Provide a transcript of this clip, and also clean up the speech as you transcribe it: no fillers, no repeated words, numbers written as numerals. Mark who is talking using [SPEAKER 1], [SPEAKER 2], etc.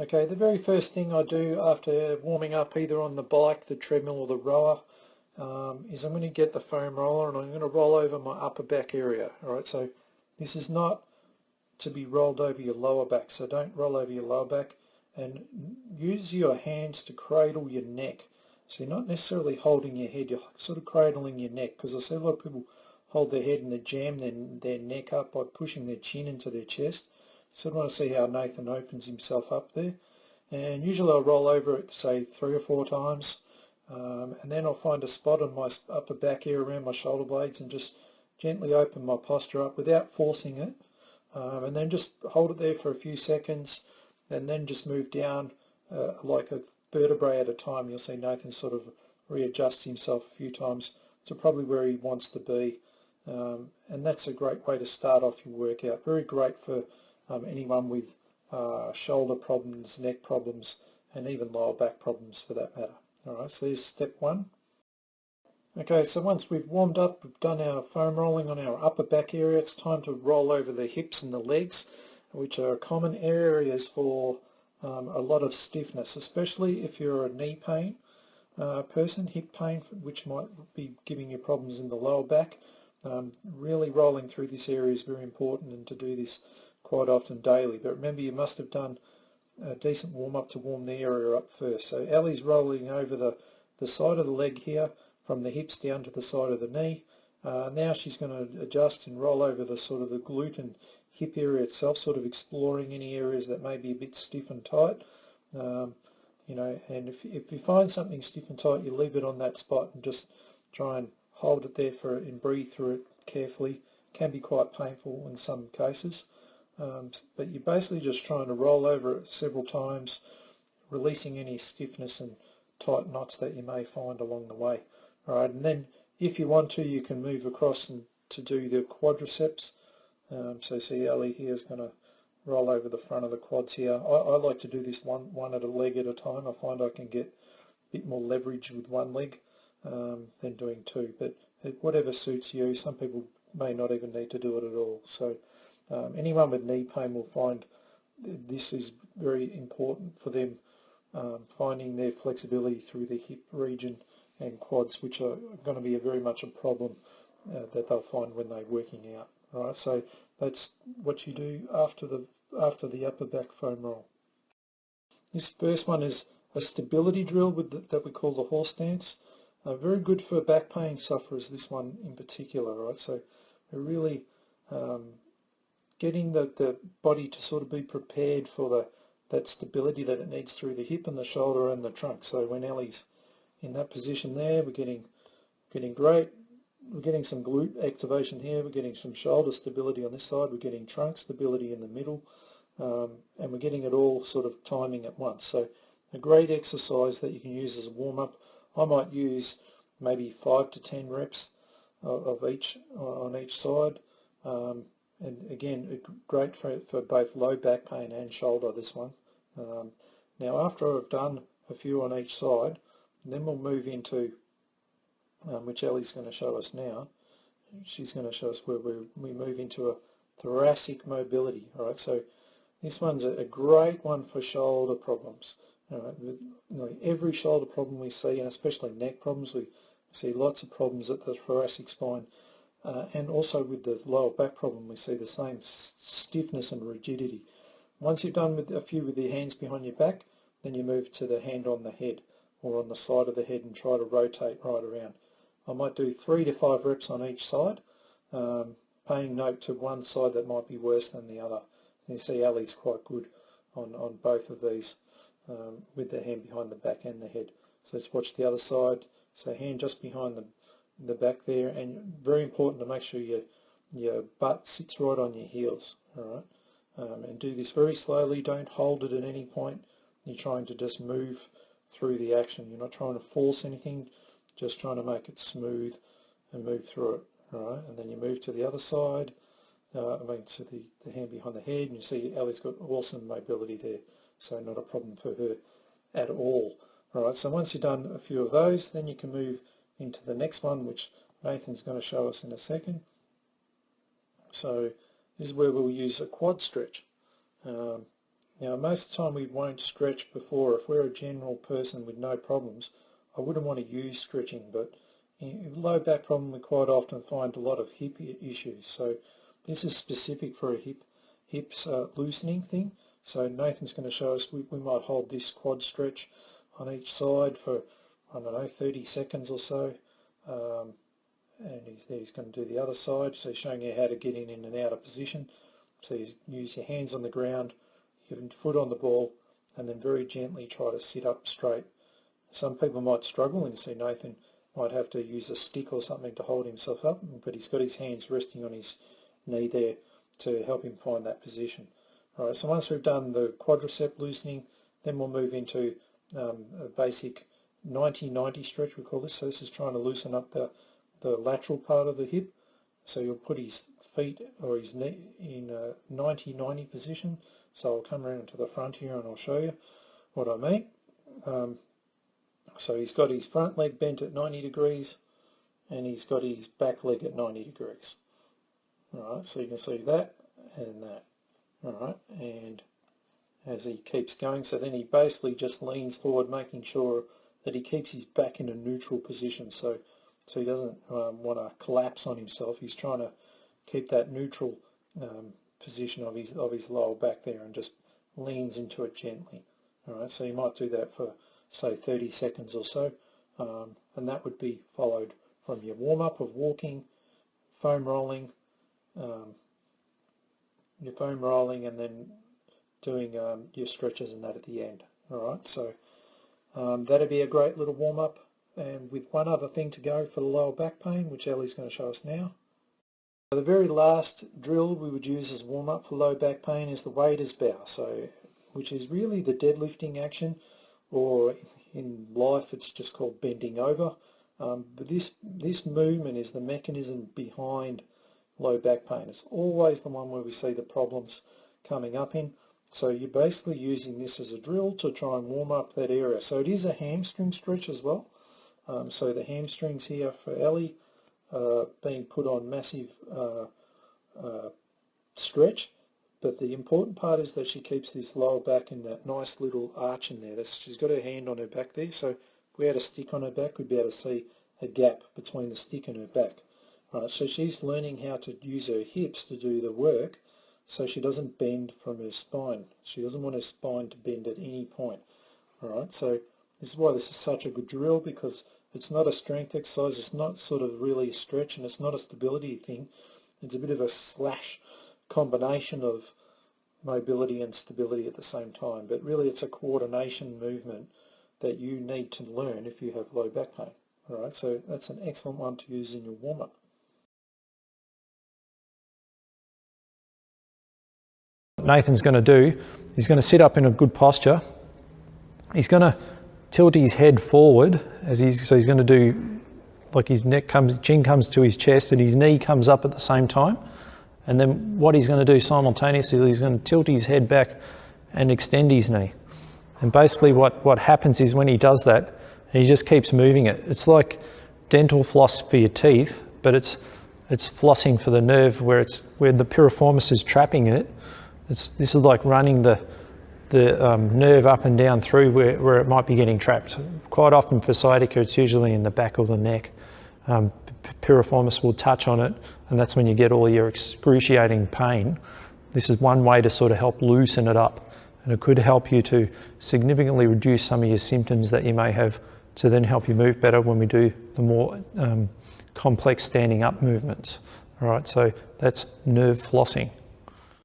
[SPEAKER 1] Okay, the very first thing I do after warming up either on the bike, the treadmill or the rower is I'm going to get the foam roller and I'm going to roll over my upper back area. Alright, so this is not to be rolled over your lower back, so don't roll over your lower back, and use your hands to cradle your neck. So you're not necessarily holding your head, you're sort of cradling your neck, because I see a lot of people hold their head and they jam their neck up by pushing their chin into their chest. So I want to see how Nathan opens himself up there. And usually I'll roll over it, say 3 or 4 times, and then I'll find a spot on my upper back area around my shoulder blades and just gently open my posture up without forcing it, and then just hold it there for a few seconds and then just move down like a vertebrae at a time. You'll see Nathan sort of readjust himself a few times to probably where he wants to be, and that's a great way to start off your workout. Very great for anyone with shoulder problems, neck problems, and even lower back problems for that matter. Alright, so there's step 1. Okay, so once we've warmed up, we've done our foam rolling on our upper back area, it's time to roll over the hips and the legs, which are common areas for a lot of stiffness, especially if you're a knee pain person, hip pain, which might be giving you problems in the lower back. Really rolling through this area is very important, and to do this quite often daily. But remember, you must have done a decent warm-up to warm the area up first. So Ellie's rolling over the side of the leg here, from the hips down to the side of the knee. Now she's going to adjust and roll over the sort of the glute and hip area itself, sort of exploring any areas that may be a bit stiff and tight. You know, and if you find something stiff and tight, you leave it on that spot and just try and hold it there and breathe through it carefully. It can be quite painful in some cases, but you're basically just trying to roll over it several times, releasing any stiffness and tight knots that you may find along the way. Alright, and then if you want to, you can move across and to do the quadriceps. So see, Ellie here is going to roll over the front of the quads here. I like to do this one at a leg at a time. I find I can get a bit more leverage with one leg than doing 2, but whatever suits you. Some people may not even need to do it at all. So anyone with knee pain will find this is very important for them, finding their flexibility through the hip region and quads, which are going to be very much a problem that they'll find when they're working out. Right, so that's what you do after the upper back foam roll. This first one is a stability drill that we call the horse stance. Very good for back pain sufferers, this one in particular. Right, so we're really getting the body to sort of be prepared for that stability that it needs through the hip and the shoulder and the trunk. So when Ellie's in that position there, we're getting great. We're getting some glute activation here, we're getting some shoulder stability on this side, we're getting trunk stability in the middle, and we're getting it all sort of timing at once. So a great exercise that you can use as a warm-up. I might use maybe 5 to 10 reps of each on each side, and again, great for both low back pain and shoulder, this one. Now after I've done a few on each side, then we'll move into which Ellie's going to show us now. She's going to show us where we move into a thoracic mobility. All right, so this one's a great one for shoulder problems. All right, you know, every shoulder problem we see, and especially neck problems, we see lots of problems at the thoracic spine, and also with the lower back problem, we see the same stiffness and rigidity. Once you've done with a few with your hands behind your back, then you move to the hand on the head or on the side of the head and try to rotate right around. I might do 3 to 5 reps on each side, paying note to one side that might be worse than the other. And you see Ali's quite good on both of these with the hand behind the back and the head. So let's watch the other side. So hand just behind the back there, and very important to make sure your butt sits right on your heels. All right, and do this very slowly. Don't hold it at any point. You're trying to just move through the action. You're not trying to force anything. Just trying to make it smooth and move through it. All right, and then you move to the other side, to the hand behind the head, and you see Ellie's got awesome mobility there, so not a problem for her at all. All right, so once you've done a few of those, then you can move into the next one, which Nathan's going to show us in a second. So this is where we'll use a quad stretch. Now, most of the time we won't stretch before. If we're a general person with no problems, I wouldn't want to use stretching, but in low back problem we quite often find a lot of hip issues. So this is specific for a hips loosening thing. So Nathan's going to show us we might hold this quad stretch on each side for, I don't know, 30 seconds or so. And he's going to do the other side. So he's showing you how to get in and out of position. So you use your hands on the ground, your foot on the ball, and then very gently try to sit up straight. Some people might struggle, and see Nathan might have to use a stick or something to hold himself up, but he's got his hands resting on his knee there to help him find that position. All right, so once we've done the quadricep loosening, then we'll move into a basic 90-90 stretch, we call this. So this is trying to loosen up the lateral part of the hip. So you'll put his feet or his knee in a 90-90 position. So I'll come around to the front here and I'll show you what I mean. So he's got his front leg bent at 90 degrees and he's got his back leg at 90 degrees. Alright, so you can see that and that. Alright, and as he keeps going, so then he basically just leans forward, making sure that he keeps his back in a neutral position. So he doesn't want to collapse on himself. He's trying to keep that neutral position of his lower back there and just leans into it gently. Alright, so you might do that for, say, 30 seconds or so, and that would be followed from your warm-up of walking, foam rolling, and then doing your stretches and that at the end. Alright, so that'd be a great little warm-up, and with one other thing to go for the lower back pain, which Ellie's going to show us now. The very last drill we would use as warm-up for low back pain is the wader's bow, which is really the deadlifting action, or in life it's just called bending over. But this movement is the mechanism behind low back pain. It's always the one where we see the problems coming up in. So you're basically using this as a drill to try and warm up that area. So it is a hamstring stretch as well. So the hamstrings here for Ellie being put on massive stretch, but the important part is that she keeps this lower back in that nice little arch in there. She's got her hand on her back there, so if we had a stick on her back, we'd be able to see a gap between the stick and her back. Right, so she's learning how to use her hips to do the work so she doesn't bend from her spine. She doesn't want her spine to bend at any point. Alright, so this is why this is such a good drill, because it's not a strength exercise, it's not sort of really a stretch, and it's not a stability thing. It's a bit of a slash combination of mobility and stability at the same time, but really it's a coordination movement that you need to learn if you have low back pain. Alright, so that's an excellent one to use in your warm-up.
[SPEAKER 2] Nathan's going to do, he's going to sit up in a good posture. He's going to tilt his head forward so he's going to do, like his chin comes to his chest and his knee comes up at the same time. And then what he's going to do simultaneously, he's going to tilt his head back and extend his knee. And basically what happens is when he does that, he just keeps moving it. It's like dental floss for your teeth, but it's flossing for the nerve where the piriformis is trapping it. This is like running the nerve up and down through where it might be getting trapped. Quite often for sciatica, it's usually in the back of the neck. Piriformis will touch on it, and that's when you get all your excruciating pain. This is one way to sort of help loosen it up, and it could help you to significantly reduce some of your symptoms that you may have, to then help you move better when we do the more complex standing up movements. All right, so that's nerve flossing.